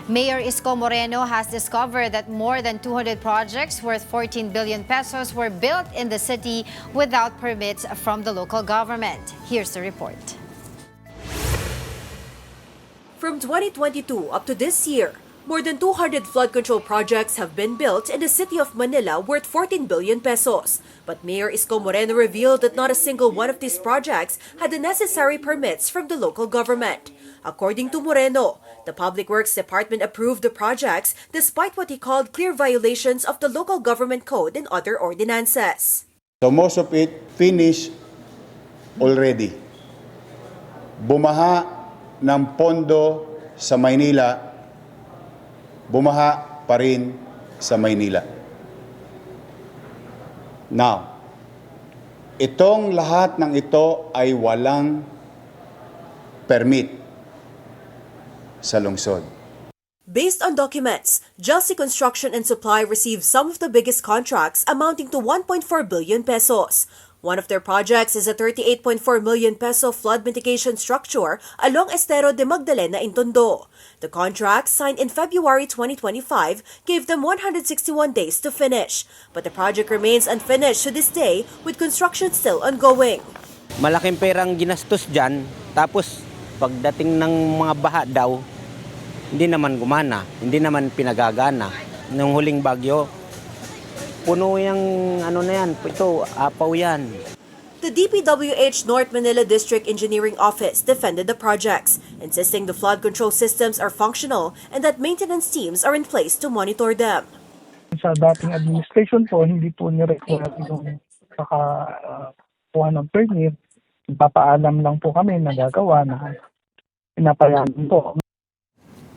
Mayor Isko Moreno has discovered that more than 200 projects worth 14 billion pesos were built in the city without permits from the local government. Here's the report. From 2022 up to this year, more than 200 flood control projects have been built in the city of Manila worth 14 billion pesos. But Mayor Isko Moreno revealed that not a single one of these projects had the necessary permits from the local government. According to Moreno, the Public Works Department approved the projects despite what he called clear violations of the local government code and other ordinances. So most of it finished already. Bumaha ng pondo sa Maynila, bumaha pa rin sa Maynila. Now, itong lahat ng ito ay walang permit sa lungsod. Based on documents, Chelsea Construction and Supply received some of the biggest contracts amounting to 1.4 billion pesos. One of their projects is a 38.4 million peso flood mitigation structure along Estero de Magdalena in Tondo. The contract, signed in February 2025, gave them 161 days to finish. But the project remains unfinished to this day, with construction still ongoing. Malaking perang ginastos dyan, tapos pagdating ng mga baha daw, hindi naman gumana, hindi naman pinagagana. Nung huling bagyo, puno yung ano na yan, ito, apaw yan. The DPWH North Manila District Engineering Office defended the projects, insisting the flood control systems are functional and that maintenance teams are in place to monitor them. Sa dating administration po, hindi po ni-require yung kuha ng permit. Papaalam lang po kami na gagawa na pinapayagan po.